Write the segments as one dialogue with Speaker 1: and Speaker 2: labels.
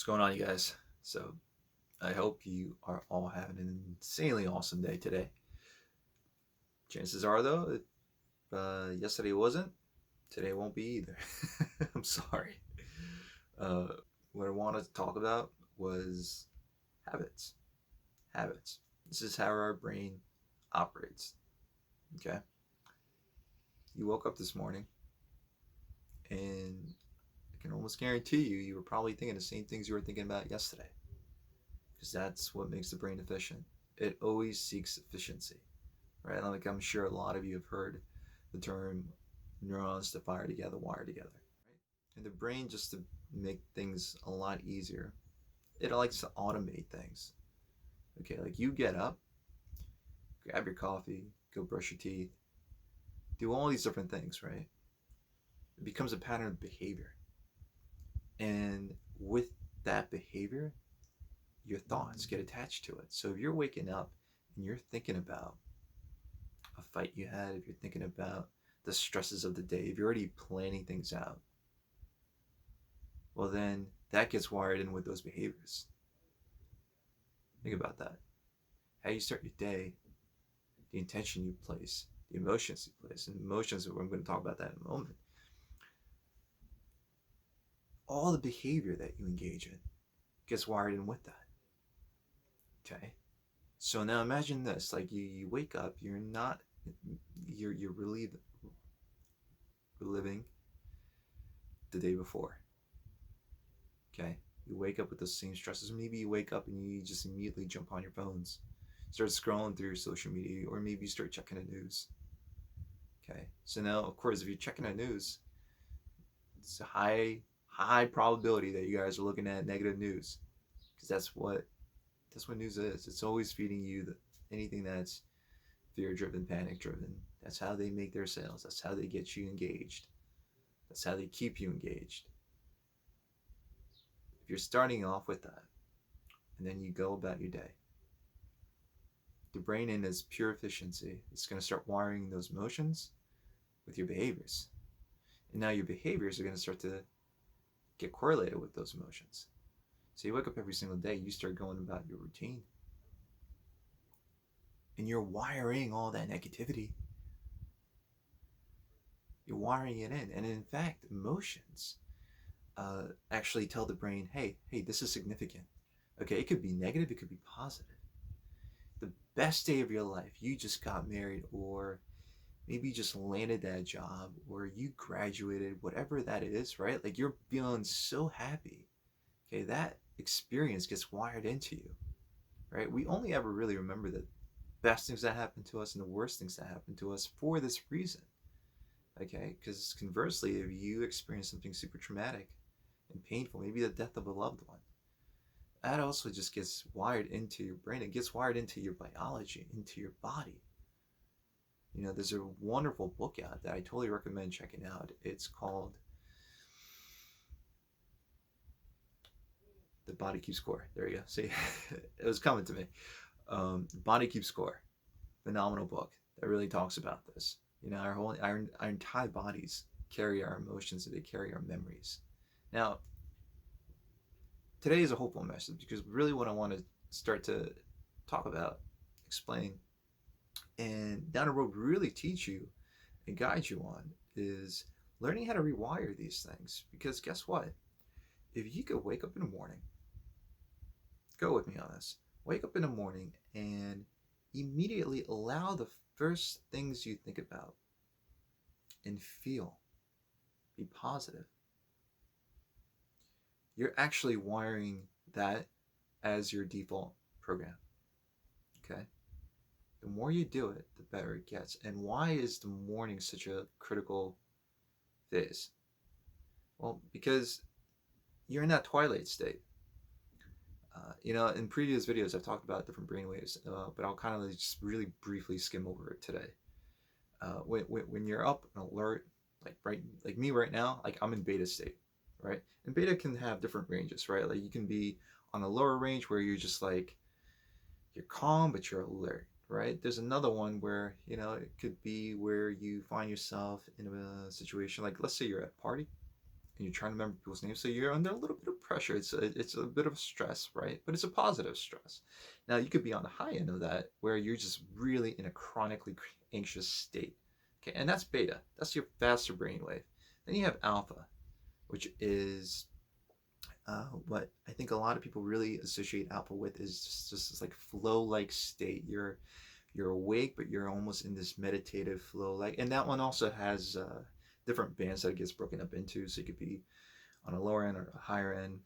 Speaker 1: What's going on, you guys? So, I hope you are all having an insanely awesome day today. Chances are, though, yesterday wasn't, today won't be either. I'm sorry. Uh, what I wanted to talk about was habits. Habits. This is how our brain operates. Okay? You woke up this morning, and I can almost guarantee you were probably thinking the same things you were thinking about yesterday. Because that's what makes the brain efficient. It always seeks efficiency, right? Like I'm sure a lot of you have heard the term neurons to fire together, wire together, right? And the brain, just to make things a lot easier, it likes to automate things. Okay, like you get up, grab your coffee, go brush your teeth, do all these different things, right? It becomes a pattern of behavior. And with that behavior, your thoughts get attached to it. So if you're waking up and you're thinking about a fight you had, if you're thinking about the stresses of the day, if you're already planning things out, well, then that gets wired in with those behaviors. Think about that. How you start your day, the intention you place, the emotions you place, and emotions, I'm going to talk about that in a moment. All the behavior that you engage in gets wired in with that. Okay? So now imagine this, like you wake up, you're reliving the day before. Okay? You wake up with those same stresses. Maybe you wake up and you just immediately jump on your phones, start scrolling through your social media, or maybe you start checking the news. Okay? So now, of course, if you're checking the news, it's a high probability that you guys are looking at negative news, because that's what news is. It's always feeding you anything that's fear driven, panic driven. That's how they make their sales. That's how they get you engaged. That's how they keep you engaged. If you're starting off with that, and then you go about your day, the brain, in its pure efficiency, is going to start wiring those emotions with your behaviors. And now your behaviors are going to start to get correlated with those emotions. So you wake up every single day, you start going about your routine, and you're wiring all that negativity. You're wiring it in. And in fact, emotions actually tell the brain, hey, this is significant. Okay, it could be negative, it could be positive. The best day of your life, you just got married, or maybe you just landed that job, or you graduated, whatever that is, right? Like you're feeling so happy. Okay, that experience gets wired into you, right? We only ever really remember the best things that happen to us and the worst things that happen to us for this reason. Okay, because conversely, if you experience something super traumatic and painful, maybe the death of a loved one, that also just gets wired into your brain. It gets wired into your biology, into your body. There's a wonderful book out that I totally recommend checking out. It's called The Body Keeps Score. There you go. See, it was coming to me. Body Keeps Score. Phenomenal book that really talks about this. Our entire bodies carry our emotions, they carry our memories. Now, today is a hopeful message, because really what I want to start to talk about, explain, and down the road really teach you and guide you on is learning how to rewire these things. Because guess what? If you could wake up in the morning, go with me on this, wake up in the morning and immediately allow the first things you think about and feel be positive, you're actually wiring that as your default program. Okay? The more you do it, the better it gets. And why is the morning such a critical phase? Well, because you're in that twilight state. In previous videos, I've talked about different brainwaves, but I'll kind of just really briefly skim over it today. When you're up and alert, like me right now, like I'm in beta state, right? And beta can have different ranges, right? Like you can be on a lower range where you're just like, you're calm, but you're alert, right? There's another one where, it could be where you find yourself in a situation, like let's say you're at a party, and you're trying to remember people's names, so you're under a little bit of pressure. It's a bit of stress, right? But it's a positive stress. Now you could be on the high end of that, where you're just really in a chronically anxious state. Okay, and that's beta. That's your faster brainwave. Then you have alpha, which is what I think a lot of people really associate alpha with is just this like flow-like state. You're awake, but you're almost in this meditative flow. Like, and that one also has different bands that it gets broken up into. So you could be on a lower end or a higher end.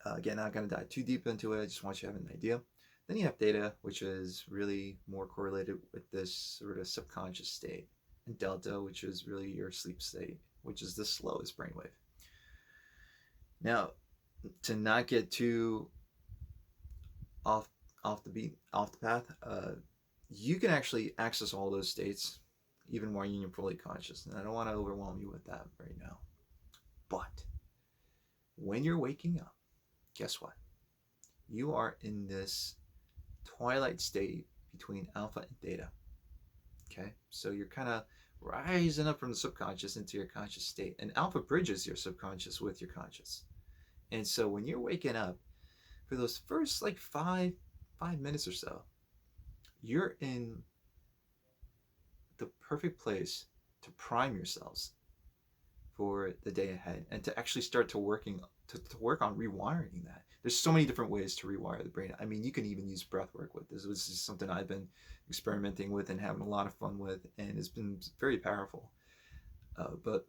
Speaker 1: Again, not going to dive too deep into it. I just want you to have an idea. Then you have theta, which is really more correlated with this sort of subconscious state, and delta, which is really your sleep state, which is the slowest brainwave. Now, to not get too off the path, you can actually access all those states even while you're fully conscious. And I don't want to overwhelm you with that right now. But when you're waking up, guess what? You are in this twilight state between alpha and theta. Okay? So you're kind of rising up from the subconscious into your conscious state. And alpha bridges your subconscious with your conscious. And so when you're waking up, for those first like five minutes or so, you're in the perfect place to prime yourselves for the day ahead and to actually start to work on rewiring that. There's so many different ways to rewire the brain. I mean, you can even use breath work with this. This is something I've been experimenting with and having a lot of fun with, and it's been very powerful. But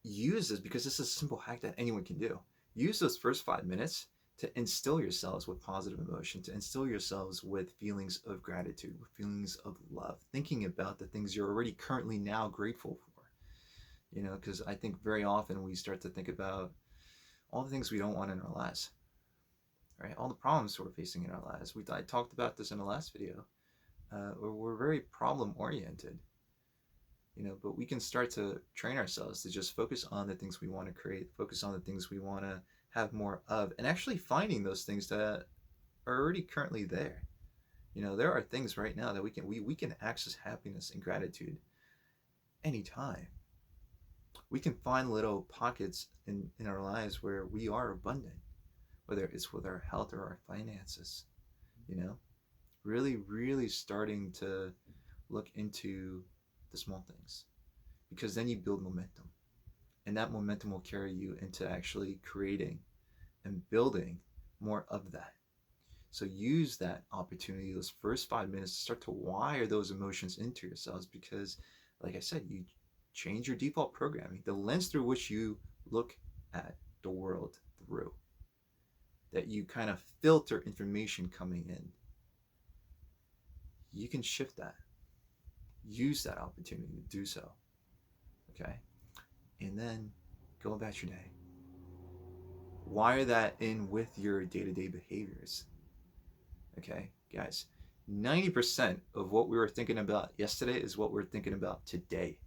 Speaker 1: use this because this is a simple hack that anyone can do. Use those first 5 minutes to instill yourselves with positive emotion, to instill yourselves with feelings of gratitude, with feelings of love, thinking about the things you're already currently now grateful for. You know, because I think very often we start to think about all the things we don't want in our lives, right? All the problems we're facing in our lives. I talked about this in the last video. We're very problem oriented, you know, but we can start to train ourselves to just focus on the things we want to create, focus on the things we want to have more of, and actually finding those things that are already currently there. You know, there are things right now that we can access happiness and gratitude anytime. We can find little pockets in our lives where we are abundant, whether it's with our health or our finances. You know, really starting to look into the small things, because then you build momentum, and that momentum will carry you into actually creating and building more of that. So use that opportunity, those first 5 minutes, to start to wire those emotions into yourselves, because like I said, you change your default programming, the lens through which you look at the world through, that you kind of filter information coming in. You can shift that. Use that opportunity to do so. Okay? And then go about your day. Wire that in with your day-to-day behaviors. Okay, guys, 90% of what we were thinking about yesterday is what we're thinking about today,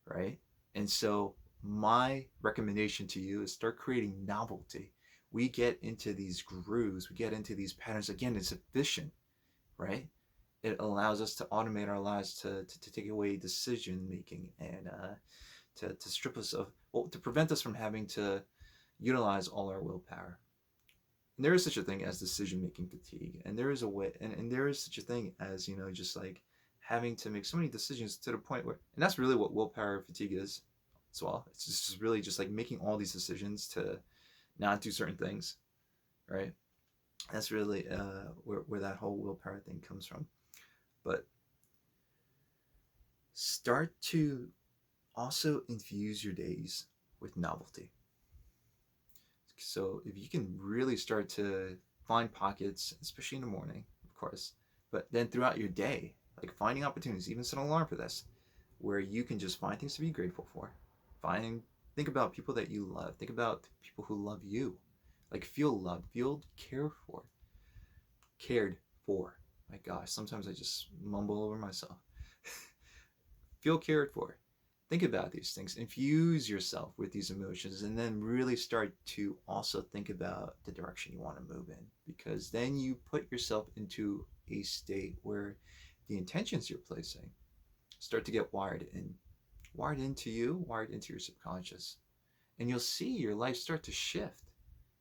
Speaker 1: right? And so my recommendation to you is start creating novelty. We get into these grooves, we get into these patterns. Again, it's efficient, right? It allows us to automate our lives, to take away decision making, and to strip us of, well, to prevent us from having to utilize all our willpower. And there is such a thing as decision-making fatigue, and there is a way, and there is such a thing as, you know, just like having to make so many decisions to the point where, and that's really what willpower fatigue is as well. It's just really just like making all these decisions to not do certain things, right? That's really where that whole willpower thing comes from. But start to also infuse your days with novelty. So if you can really start to find pockets, especially in the morning, of course, but then throughout your day, like finding opportunities, even set an alarm for this, where you can just find things to be grateful for. Think about people that you love. Think about people who love you. Like feel loved, feel cared for. My gosh, sometimes I just mumble over myself. Feel cared for. Think about these things, infuse yourself with these emotions, and then really start to also think about the direction you want to move in, because then you put yourself into a state where the intentions you're placing start to get wired into you, wired into your subconscious. And you'll see your life start to shift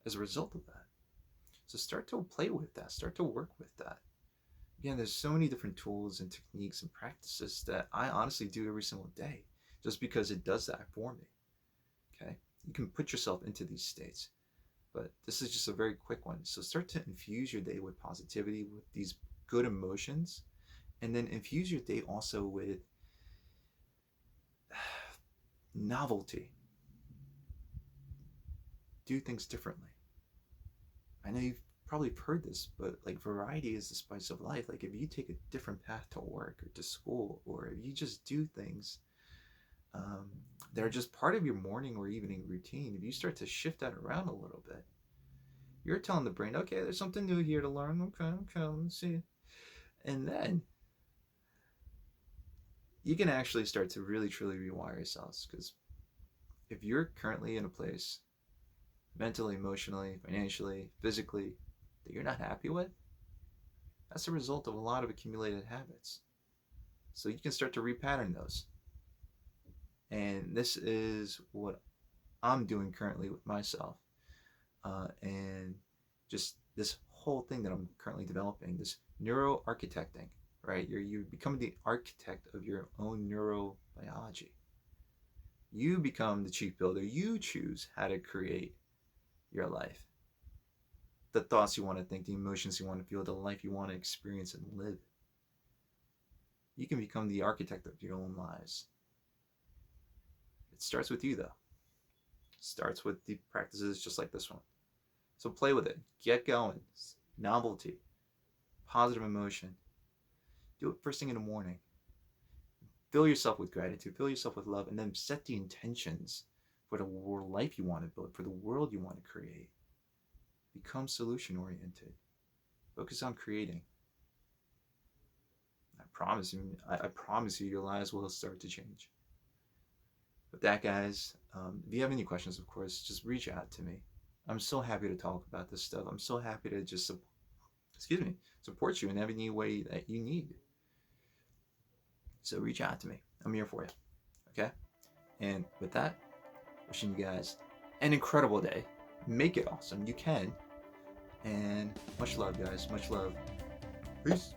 Speaker 1: as a result of that. So start to play with that, start to work with that. Again, there's so many different tools and techniques and practices that I honestly do every single day just because it does that for me. Okay? You can put yourself into these states, but this is just a very quick one. So start to infuse your day with positivity, with these good emotions, and then infuse your day also with novelty. Do things differently. I know you've probably heard this, but like variety is the spice of life. Like if you take a different path to work or to school, or if you just do things that are just part of your morning or evening routine, if you start to shift that around a little bit, you're telling the brain, okay, there's something new here to learn. Okay, let's see. And then you can actually start to really, truly rewire yourselves. Because if you're currently in a place, mentally, emotionally, financially, physically, that you're not happy with, that's a result of a lot of accumulated habits. So you can start to repattern those. And this is what I'm doing currently with myself. And just this whole thing that I'm currently developing, this neuro architecting, right? You become the architect of your own neurobiology. You become the chief builder. You choose how to create your life. The thoughts you want to think, the emotions you want to feel, the life you want to experience and live. You can become the architect of your own lives. It starts with you, though. It starts with the practices just like this one. So play with it. Get going. Novelty. Positive emotion. Do it first thing in the morning. Fill yourself with gratitude. Fill yourself with love. And then set the intentions for the life you want to build, for the world you want to create. Become solution-oriented. Focus on creating. I promise you, your lives will start to change. With that, guys, if you have any questions, of course, just reach out to me. I'm so happy to talk about this stuff. I'm so happy to just, support you in any way that you need. So reach out to me. I'm here for you. Okay? And with that, wishing you guys an incredible day. Make it awesome. You can. And much love, guys. Much love. Peace.